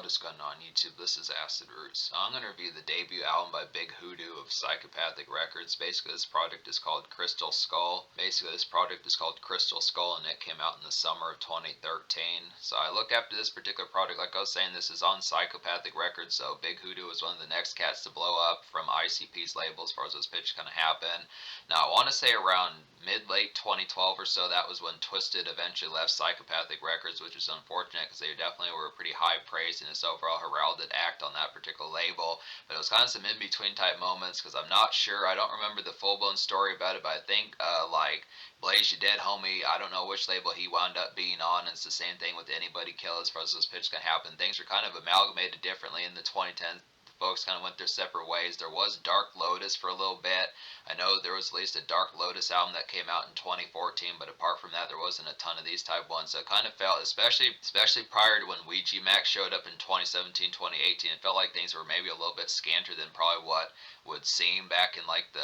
what is going on YouTube? This is Acid Roots. I'm going to review the debut album by Big Hoodoo of Psychopathic Records. Basically, this project is called Crystal Skull. And it came out in the summer of 2013. So I look after this particular project, like I was saying, this is on Psychopathic Records, so Big Hoodoo is one of the next cats to blow up from ICP's label as far as those pitches kind of happen. Now, I want to say around mid-late 2012 or so, that was when Twisted eventually left Psychopathic Records, which is unfortunate because they definitely were pretty high praised in this overall heralded act on that particular label. But it was kind of some in-between type moments because I'm not sure, I don't remember the full-blown story about it, but I think like Blaze You Dead Homie, I don't know which label he wound up being on. It's the same thing with Anybody Kill as far as those pitches can happen. Things were kind of amalgamated differently in the 2010s. Folks kind of went their separate ways. There was Dark Lotus for a little bit. I know there was at least a Dark Lotus album that came out in 2014, but apart from that, there wasn't a ton of these type ones. So it kind of felt, especially prior to when Ouija Max showed up in 2017, 2018, it felt like things were maybe a little bit scantier than probably what would seem back in like the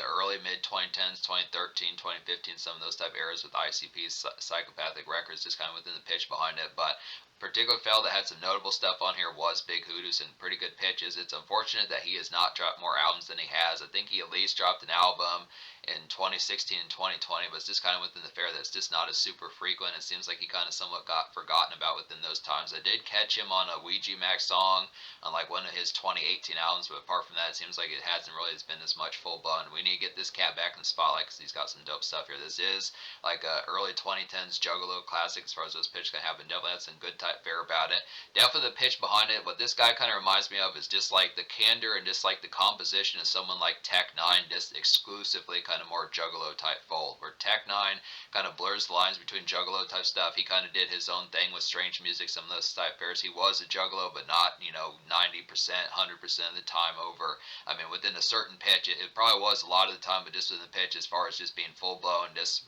early mid 2010s, 2013, 2015, some of those type eras with ICP's Psychopathic Records, just kind of within the pitch behind it. But particular fella that had some notable stuff on here was Big Hoodoo, and pretty good pitches. It's unfortunate that he has not dropped more albums than he has. I think he at least dropped an album in 2016 and 2020, but it's just kind of within the fair that's just not as super frequent. It seems like he kind of somewhat got forgotten about within those times. I did catch him on a Ouija Max song on like one of his 2018 albums, but apart from that, it seems like it hasn't really been as much full blown. We need to get this cat back in the spotlight because he's got some dope stuff here. This is like a early 2010s Juggalo classic as far as those pitches can happen. Definitely had some good type fair about it. Definitely the pitch behind it. What this guy kind of reminds me of is just like the candor and just like the composition of someone like Tech N9ne, just exclusively kind of more Juggalo type fold, where Tech N9ne kind of blurs the lines between Juggalo type stuff. He kind of did his own thing with strange music, some of those type fairs. He was a Juggalo, but not, 90%, 100% of the time over. I mean, within a certain pitch, it probably was a lot of the time, but just within the pitch, as far as just being full blown, just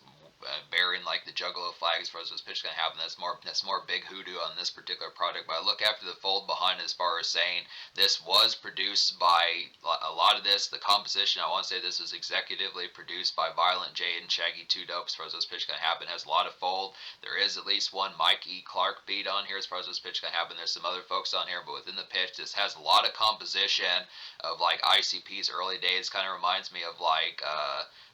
bearing like the Juggalo flag as far as those pitches gonna happen. That's more Big Hoodoo on this particular project. But I look after the fold behind it as far as saying this was produced by a lot of this. The composition, I want to say this was executively produced by Violent J and Shaggy 2 Dope as far as those pitches gonna happen. It has a lot of fold. There is at least one Mike E. Clark beat on here as far as those pitches gonna happen. There's some other folks on here, but within the pitch, this has a lot of composition of like ICP's early days. Kind of reminds me of like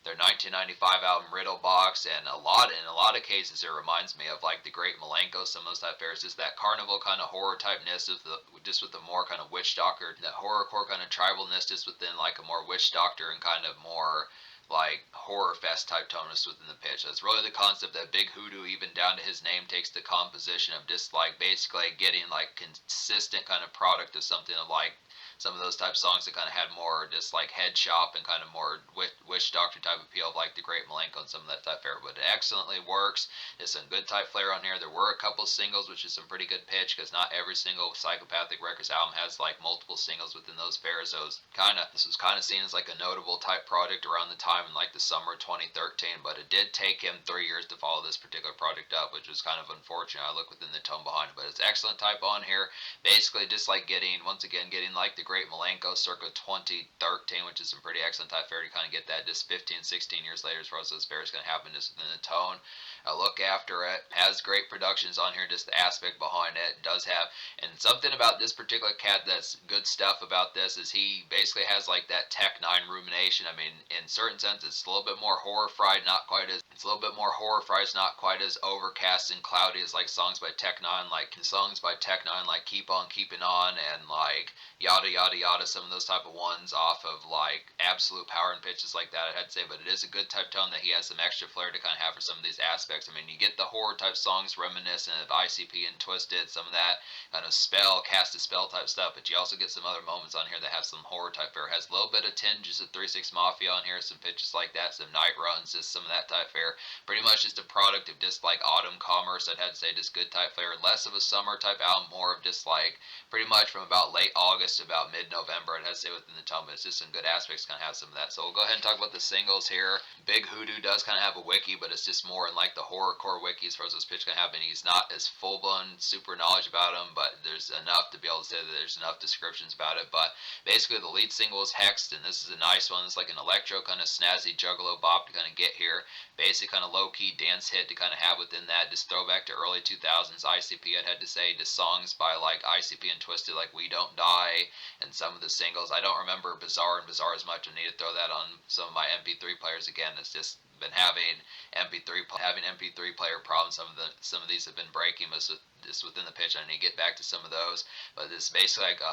their 1995 album Riddle Box, and in a lot of cases it reminds me of like the Great Malenko, some of those type fairs, just that carnival kind of horror typeness of just with the more kind of witch doctor, that horrorcore kind of tribalness, just within like a more witch doctor and kind of more like horror fest type tonus within the pitch. That's really the concept that Big Hoodoo, even down to his name, takes the composition of just like basically getting like consistent kind of product of something of like some of those type songs that kind of had more just like head shop and kind of more witch doctor type appeal of like the Great Malenko and some of that type fare. But it excellently works. There's some good type flair on here. There were a couple singles, which is some pretty good pitch because not every single Psychopathic Records album has like multiple singles within those fairs. So this was kind of seen as like a notable type project around the time in like the summer of 2013. But it did take him 3 years to follow this particular project up, which was kind of unfortunate. I look within the tone behind it, but it's excellent type on here. Basically, just like getting like the Great Malenko circa 2013, which is some pretty excellent type fare to kind of get that just 15, 16 years later as far as those fairs going to happen just within the tone. I look after it. Has great productions on here, just the aspect behind it. Does have, and something about this particular cat that's good stuff about this is he basically has like that Tech N9ne rumination. I mean, in certain sense, it's a little bit more horror fried, not quite as, it's not quite as overcast and cloudy as like songs by Tech N9ne, like Keep On Keeping On and like Yada Yada Yada, some of those type of ones off of like Absolute Power and pitches like that, I'd say. But it is a good type tone that he has some extra flair to kind of have for some of these aspects. I mean, you get the horror type songs reminiscent of ICP and Twisted, some of that kind of cast a spell type stuff, but you also get some other moments on here that have some horror type fare. Has a little bit of tinges of 3-6 Mafia on here, some pitches like that, some night runs, just some of that type fare. Pretty much just a product of just like autumn commerce, I'd have to say, just good type fare. Less of a summer type album, more of just like pretty much from about late August to about mid-November, I'd have to say within the tone, but it's just some good aspects kind of have some of that. So we'll go ahead and talk about the singles here. Big Hoodoo does kind of have a wiki, but it's just more in like the horrorcore wiki as far as this pitch can happen. He's not as full-blown super knowledge about him, but there's enough to be able to say that there's enough descriptions about it. But basically the lead single is Hexed, and this is a nice one. It's like an electro kind of snazzy Juggalo bop to kind of get here. Basic kind of low-key dance hit to kind of have within that. Just throwback to early 2000s ICP, I'd had to say, to songs by like ICP and Twisted, like We Don't Die, and some of the singles. I don't remember Bizarre and Bizarre as much. I need to throw that on some of my MP3 players again. It's just been having MP3 player problems. Some of these have been breaking, but just within the pitch, I need to get back to some of those. But this is basically like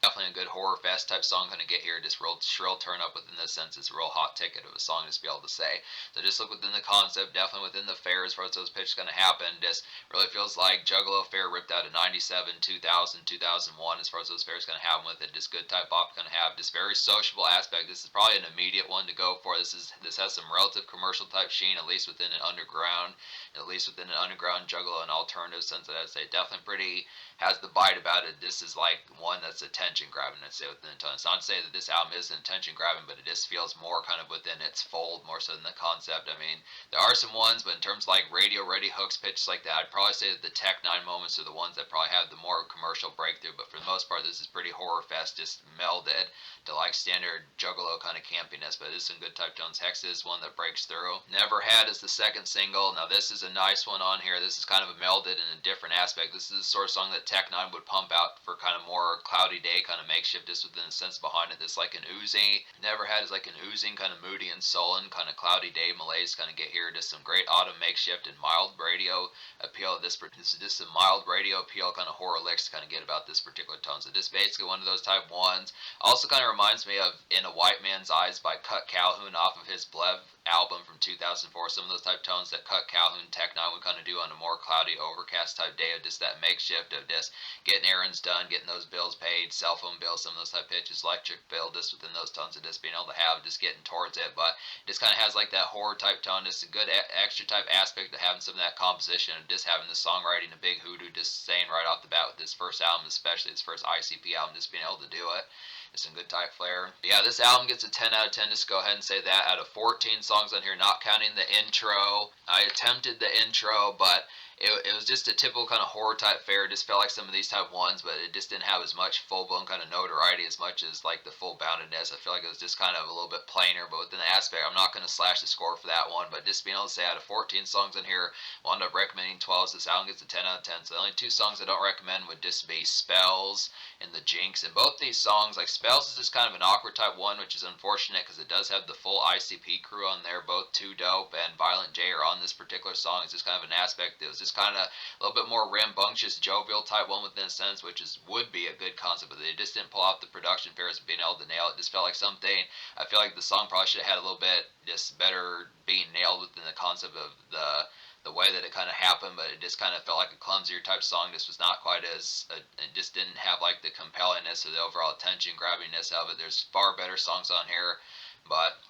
definitely a good horror fest type song going to get here. Just real shrill turn up within this sense. It's a real hot ticket of a song to be able to say. So just look within the concept, definitely within the fair as far as those pitches going to happen. Just really feels like Juggalo fair ripped out of 97, 2000, 2001 as far as those fairs going to happen with it. Just good type bop going to have. Just very sociable aspect. This is probably an immediate one to go for. This has some relative commercial type sheen, at least within an underground Juggalo and alternative sense that I'd say definitely pretty has the bite about it. This is like one that's attention grabbing, I'd say, within the tone. It's not to say that this album isn't attention grabbing, but it just feels more kind of within its fold, more so than the concept. I mean, there are some ones, but in terms of like radio ready hooks, pitches like that, I'd probably say that the Tech N9ne moments are the ones that probably have the more commercial breakthrough. But for the most part, this is pretty horror fest, just melded to like standard Juggalo kind of campiness. But it is some good type tones. Hex is one that breaks through. Never Had is the second single. Now this is a nice one on here. This is kind of a melded in a different aspect. This is the sort of song that Tech N9ne would pump out for kind of more cloudy day kind of makeshift, just within the sense behind it. This like an oozing. Never Had is like an oozing kind of moody and sullen kind of cloudy day malaise kind of get here. Just some great autumn makeshift and mild radio appeal. This is just a mild radio appeal kind of horror licks to kind of get about this particular tone. So this basically one of those type ones. Also kind of reminds me of In a White Man's Eyes by Cut Calhoun off of his Blev album from 2004. Some of those type tones that Cut Calhoun Tech N9ne would kind of do on a more cloudy overcast type day, of just that makeshift of just getting errands done, getting those bills paid, cell phone bills, some of those type pitches, electric bill, just within those tones of just being able to have, just getting towards it. But it just kind of has like that horror type tone, just a good extra type aspect to having some of that composition, of just having the songwriting, a big Hoodoo, just saying right off the bat with this first album, especially this first ICP album, just being able to do it. It's some good type flair. But yeah, this album gets a 10 out of 10. Just go ahead and say that. Out of 14 songs on here, not counting the intro. I attempted the intro, but it was just a typical kind of horror type fare. It just felt like some of these type ones, but it just didn't have as much full-blown kind of notoriety as much as like the full boundedness. I feel like it was just kind of a little bit plainer, but within the aspect, I'm not going to slash the score for that one, but just being able to say out of 14 songs on here, I wound up recommending 12, so this album gets a 10 out of 10. So the only two songs I don't recommend would just be Spells and The Jinx. And both these songs, like Spells is just kind of an awkward type one, which is unfortunate because it does have the full ICP crew on there. Both Too Dope and Violent J are on this particular song. It's just kind of an aspect that was just kind of a little bit more rambunctious, jovial type one within a sense, which would be a good concept, but they just didn't pull off the production fairs of being able to nail it. Just felt like something. I feel like the song probably should have had a little bit just better being nailed within the concept of the way that it kind of happened, but it just kind of felt like a clumsier type song. This was not quite as it just didn't have like the compellingness or the overall attention grabbingness of it. There's far better songs on here, but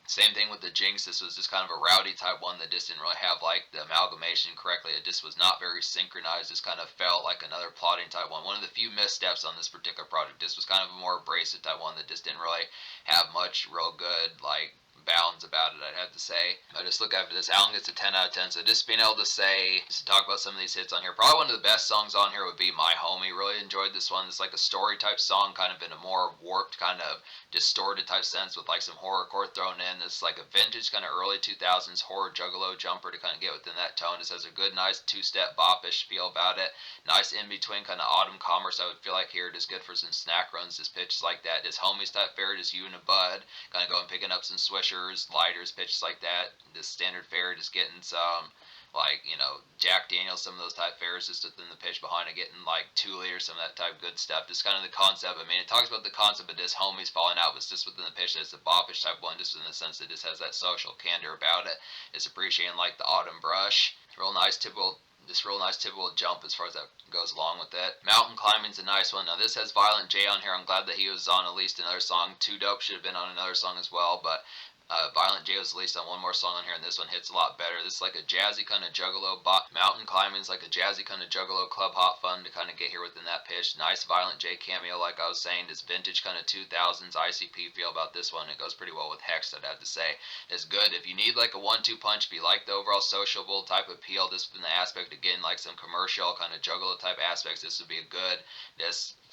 same thing with The Jinx. This was just kind of a rowdy type one that just didn't really have like the amalgamation correctly. It just was not very synchronized. Just kind of felt like another plotting type one. One of the few missteps on this particular project. This was kind of a more abrasive type one that just didn't really have much real good like balance about it, I'd have to say. I just look after this album gets a 10 out of 10. So just being able to say, just to talk about some of these hits on here, probably one of the best songs on here would be My Homie. Really enjoyed this one. It's like a story type song, kind of in a more warped, kind of distorted type sense with like some horrorcore thrown in. It's like a vintage kind of early 2000s horror Juggalo jumper to kind of get within that tone. It has a good, nice two-step bop-ish feel about it. Nice in-between kind of autumn commerce, I would feel like here. It is good for some snack runs, just pitches like that. Just homies type fare, just you and a bud, kind of going picking up some swishers, lighters, pitches like that. This standard fare, just getting some like, you know, Jack Daniels, some of those type fares just within the pitch behind it, getting like 2 liters, some of that type good stuff. Just kind of the concept. I mean, it talks about the concept of this homies falling out, but it's just within the pitch. It's a boppish type one, just in the sense that it just has that social candor about it. It's appreciating like the autumn brush. Real nice typical jump as far as that goes along with it. Mountain Climbing's a nice one. Now this has Violent J on here. I'm glad that he was on at least another song. Too Dope should have been on another song as well, but Violent J was released on one more song on here, and this one hits a lot better. This is like a jazzy kind of juggalo mountain climbing is like a jazzy kind of juggalo club hop fun to kind of get here within that pitch. Nice Violent J cameo, like I was saying, this vintage kind of 2000s ICP feel about this one. It goes pretty well with Hex, I'd have to say. It's good if you need like a 1-2 punch. If you like the overall sociable type of appeal, this within the aspect again like some commercial kind of juggalo type aspects, this would be a good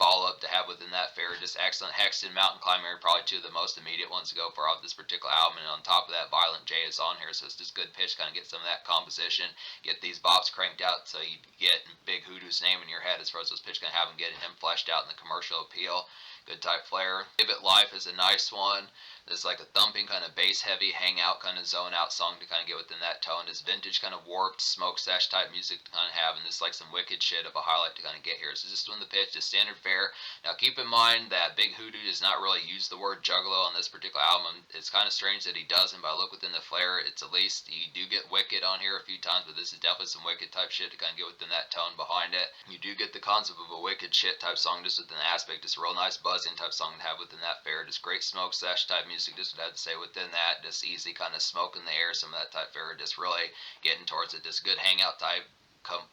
follow-up to have within that fair. Just excellent. Hex and Mountain Climber are probably two of the most immediate ones to go for off this particular album, and on top of that, Violent J is on here, so it's just good pitch, kind of get some of that composition, get these bops cranked out so you get Big Hoodoo's name in your head as far as those pitch kind of have him getting him fleshed out in the commercial appeal. Good type flair. Give It Life is a nice one. This is like a thumping kind of bass heavy hangout kind of zone out song to kind of get within that tone. This vintage kind of warped smoke sesh type music to kind of have, and this like some wicked shit of a highlight to kind of get here. So just when the pitch is standard fare. Now keep in mind that Big Hoodoo does not really use the word juggalo on this particular album. It's kind of strange that he doesn't, but I look within the flair, it's at least you do get wicked on here a few times, but this is definitely some wicked type shit to kind of get within that tone behind it. You do get the concept of a wicked shit type song just within the aspect. It's a real nice buzzing type song to have within that fare. Just great smoke sesh type music, just what I'd say within that. Just easy kind of smoke in the air, some of that type fare, just really getting towards it. Just good hangout type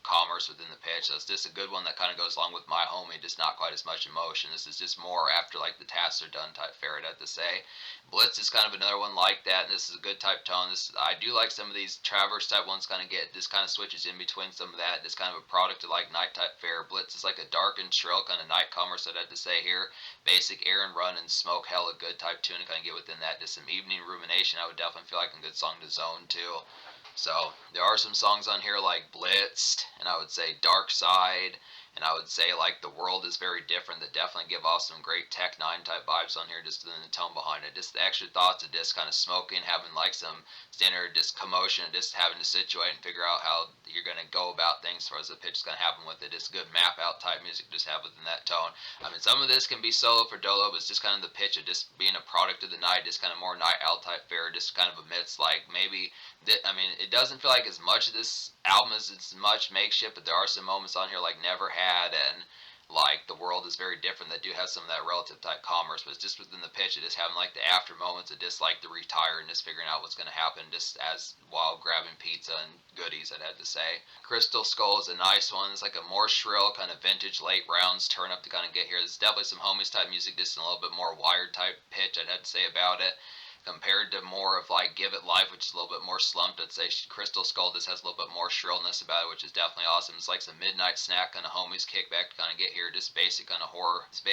commerce within the pitch. So it's just a good one that kind of goes along with My Homie, just not quite as much emotion. This is just more after like the tasks are done type fare, I'd have to say. Blitz is kind of another one like that, and this is a good type tone. I do like some of these Traverse type ones kind of get, this kind of switches in between some of that. This kind of a product of like night type fare. Blitz is like a dark and shrill kind of night commerce, I'd have to say here. Basic air and run and smoke, hella good type tune to kind of get within that. Just some evening rumination, I would definitely feel like a good song to zone to. So there are some songs on here like Blitzed, and I would say Dark Side, and I would say like The World is Very Different, that definitely give off some great Tech N9ne type vibes on here, just in the tone behind it. Just the extra thoughts of just kind of smoking, having like some standard just commotion, just having to situate and figure out how you're going to go about things as far as the pitch is going to happen with it. Just good map out type music just have within that tone. I mean, some of this can be solo for Dolo, but it's just kind of the pitch of just being a product of the night, just kind of more night owl type fare, just kind of amidst like maybe, I mean, it doesn't feel like as much of this album as it's much makeshift, but there are some moments on here like Never Had and like The World is Very Different that do have some of that relative type commerce, but it's just within the pitch, it just having like the after moments of just like the retire and just figuring out what's going to happen just as while grabbing pizza and goodies, I'd have to say. Crystal Skull is a nice one. It's like a more shrill kind of vintage late rounds turn up to kind of get here. There's definitely some homies type music, just in a little bit more wired type pitch, I'd have to say about it. Compared to more of like Give It Life, which is a little bit more slumped, I'd say Crystal Skull just has a little bit more shrillness about it, which is definitely awesome. It's like some midnight snack kind of homies kickback to kind of get here, just basic kind of horror. It's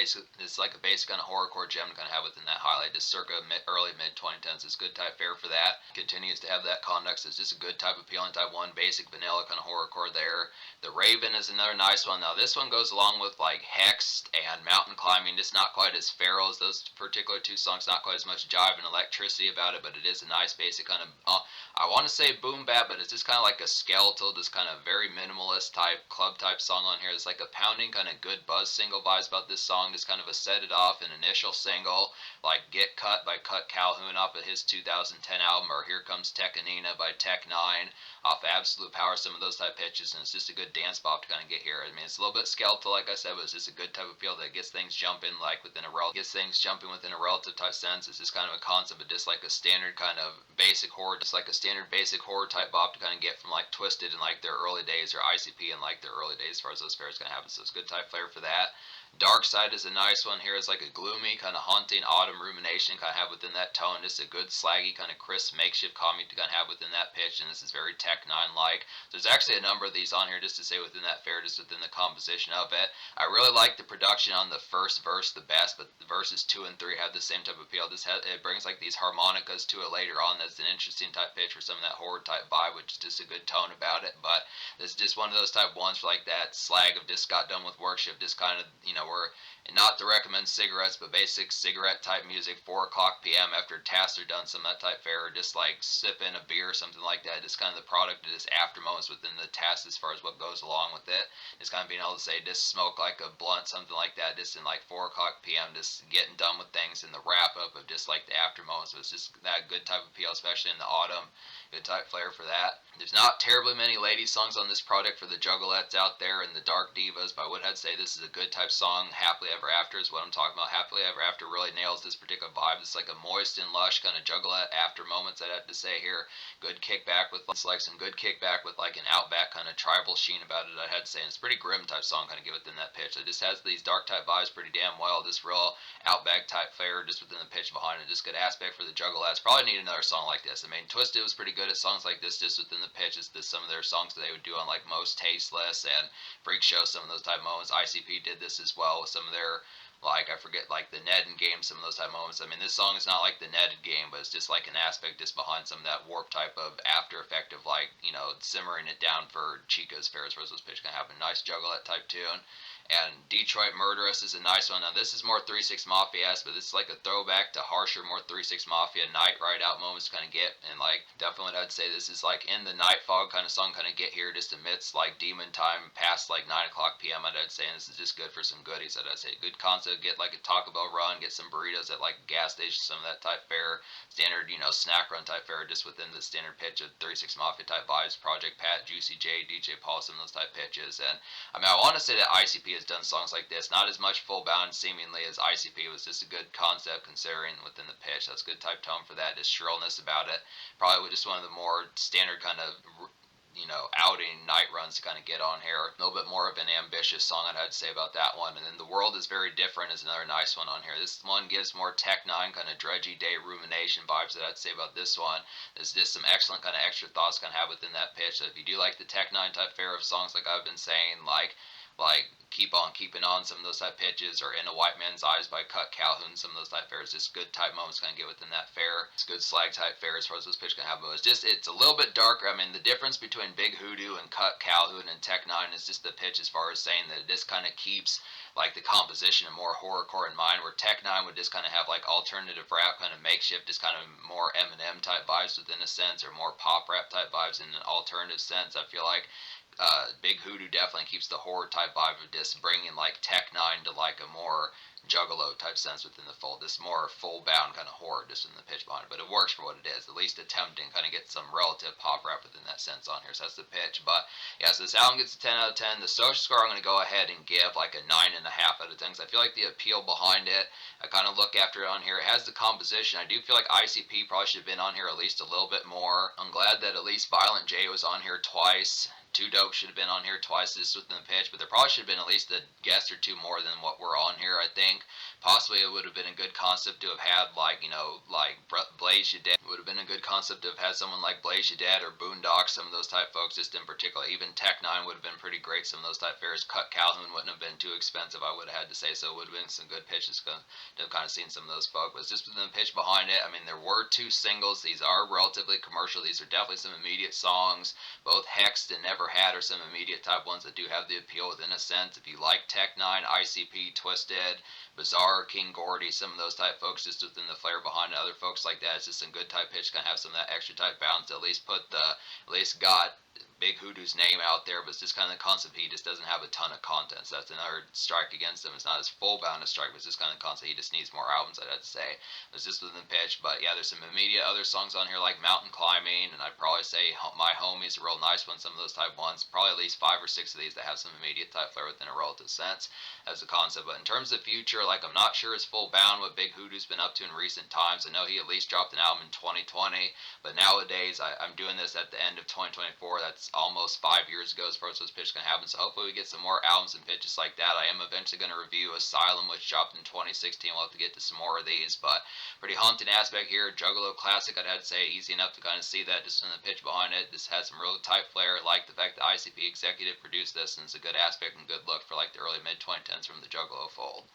like a basic kind of horrorcore gem to kind of have within that highlight, just circa early mid 2010s. It's good type fare for that. Continues to have that context. It's just a good type appealing type one, basic vanilla kind of horrorcore there. The Raven is another nice one. Now this one goes along with like Hexed and Mountain Climbing, just not quite as feral as those particular two songs, not quite as much jive and electricity about it, but it is a nice basic kind of, I want to say boom bap, but it's just kind of like a skeletal, just kind of very minimalist type, club type song on here. It's like a pounding kind of good buzz single vibes about this song, just kind of a set it off, an initial single, like Get Cut by Cut Calhoun off of his 2010 album, or Here Comes Tech N9ne by Tech N9ne off Absolute Power, some of those type pitches, and it's just a good dance bop to kind of get here. I mean, it's a little bit skeletal, like I said, but it's just a good type of feel that gets things jumping, like within a relative type sense. It's just kind of a concept of just like a standard kind of basic horror, just like a standard basic horror type bop to kind of get from like Twisted in like their early days, or ICP in like their early days as far as those fairs kind of happen. So it's good type flair for that. Dark Side is a nice one here. It's like a gloomy, kind of haunting autumn rumination kind of have within that tone. Just a good, slaggy, kind of crisp makeshift comic to kind of have within that pitch, and this is very Tech N9ne-like. So there's actually a number of these on here just to say within that fair, just within the composition of it. I really like the production on the first verse the best, but the verses 2 and 3 have the same type of appeal. It brings like these harmonicas to it later on. That's an interesting type pitch for some of that horror type vibe, which is just a good tone about it. But it's just one of those type ones for like that slag of just got done with worship, just kind of, we're not to recommend cigarettes, but basic cigarette type music, 4 o'clock p.m. after tasks are done, some of that type fare, or just like sipping a beer or something like that. Just kind of the product of this after moments within the task as far as what goes along with it. Just kind of being able to say, just smoke like a blunt, something like that, just in like 4 o'clock p.m., just getting done with things, and the wrap up of just like the after moments. So it's just that good type of appeal, especially in the autumn. Good type flair for that. There's not terribly many ladies songs on this project for the Juggalettes out there and the Dark Divas, but I would have to say this is a good type song. Happily Ever After is what I'm talking about. Happily Ever After really nails this particular vibe. It's like a moist and lush kind of Juggalette after moments, I'd have to say here. Good kickback with like some good kickback with like an outback kind of tribal sheen about it, I'd have to say. And it's a pretty grim type song kind of get within that pitch. It just has these dark type vibes pretty damn well. This real outback type flair just within the pitch behind it. Just good aspect for the Juggalettes. Probably need another song like this. I mean, Twisted was pretty good at songs like this just within the pitch. It's some of their songs that they would do on like Most Tasteless and Freak Show, some of those type moments. ICP did this as well with some of their, like, I forget, like the Netted game, some of those type moments. I mean, this song is not like the Netted game, but it's just like an aspect just behind some of that warp type of after effect of like, you know, simmering it down for Chica's Ferris Rose's pitch can happen. Nice Juggalette type tune. And Detroit Murderous is a nice one. Now this is more 3-6 Mafia-esque, but this is like a throwback to harsher, more 3-6 Mafia night ride out moments kind of get. And like definitely I'd say this is like in the night fog kind of song kind of get here just amidst like demon time past like 9 o'clock p.m. I'd say. And this is just good for some goodies. I'd say good concept. Get like a Taco Bell run, get some burritos at like a gas station, some of that type fare, standard, you know, snack run type fare just within the standard pitch of 3-6 Mafia type vibes. Project Pat, Juicy J, DJ Paul, some of those type pitches. And I mean, I want to say that ICP has done songs like this, not as much full bound seemingly as ICP. Was just a good concept considering within the pitch. That's good type tone for that. Just shrillness about it. Probably just one of the more standard kind of, you know, outing night runs to kind of get on here. A little bit more of an ambitious song I'd say about that one. And then The World is Very Different is another nice one on here. This one gives more Tech N9ne kind of dredgy day rumination vibes that I'd say about this one. There's just some excellent kind of extra thoughts kind of have within that pitch. So if you do like the Tech N9ne type fare of songs like I've been saying, like Keep On Keeping On, some of those type pitches, or In a White Man's Eyes by Cut Calhoun, some of those type fares, just good type moments kind of get within that fare. It's good slag type fare as far as this pitch can have, but it's a little bit darker. I mean, the difference between Big Hoodoo and Cut Calhoun and Tech N9ne is just the pitch as far as saying that this kind of keeps like the composition and more horrorcore in mind, where Tech N9ne would just kind of have like alternative rap kind of makeshift, just kind of more Eminem type vibes within a sense, or more pop rap type vibes in an alternative sense. I feel like Big Hoodoo definitely keeps the horror type vibe of this, bringing like Tech N9ne to like a more Juggalo type sense within the fold. This more full bound kind of horror just in the pitch behind it, but it works for what it is. At least attempting kind of get some relative pop rap within that sense on here. So that's the pitch. But yeah, so this album gets a 10 out of 10. The social score I'm going to go ahead and give like a 9.5 out of 10. Because I feel like the appeal behind it, I kind of look after it on here. It has the composition. I do feel like ICP probably should have been on here at least a little bit more. I'm glad that at least Violent J was on here twice. Two Dope should have been on here twice just within the pitch, but there probably should have been at least a guest or two more than what we're on here, I think. Possibly it would have been a good concept to have had, like, you know, like Blaze Ya Dead. It would have been a good concept to have had someone like Blaze Ya Dead or Boondock, some of those type folks just in particular. Even Tech N9ne would have been pretty great, some of those type fares. Cut Calhoun wouldn't have been too expensive, I would have had to say, so it would have been some good pitches to have kind of seen some of those folks. But it's just within the pitch behind it. I mean, there were two singles. These are relatively commercial. These are definitely some immediate songs. Both Hexed and Never Had are some immediate type ones that do have the appeal within a sense. If you like Tech N9ne, ICP, Twisted, Bizarre, King Gordy, some of those type folks just within the flair behind it. Other folks like that, it's just some good type pitch, kind of have some of that extra type balance to at least got Big Hoodoo's name out there, but it's just kind of the concept. He just doesn't have a ton of content, so that's another strike against him. It's not as full bound a strike, but it's just kind of the concept. He just needs more albums, I'd have to say. It's just within the pitch, but yeah, there's some immediate other songs on here like Mountain Climbing, and I'd probably say My Homie's a real nice one, some of those type ones. Probably at least 5 or 6 of these that have some immediate type flair within a relative sense as a concept. But in terms of future, like, I'm not sure it's full bound what Big Hoodoo's been up to in recent times. I know he at least dropped an album in 2020, but nowadays I'm doing this at the end of 2024. That's almost 5 years ago as far as those pitches can happen. So hopefully we get some more albums and pitches like that. I am eventually going to review Asylum, which dropped in 2016. We'll have to get to some more of these, but pretty haunting aspect here. Juggalo classic, I'd have to say, easy enough to kind of see that just in the pitch behind it. This has some real tight flair. Like the fact that ICP executive produced this, and it's a good aspect and good look for like the early mid 2010s from the Juggalo fold.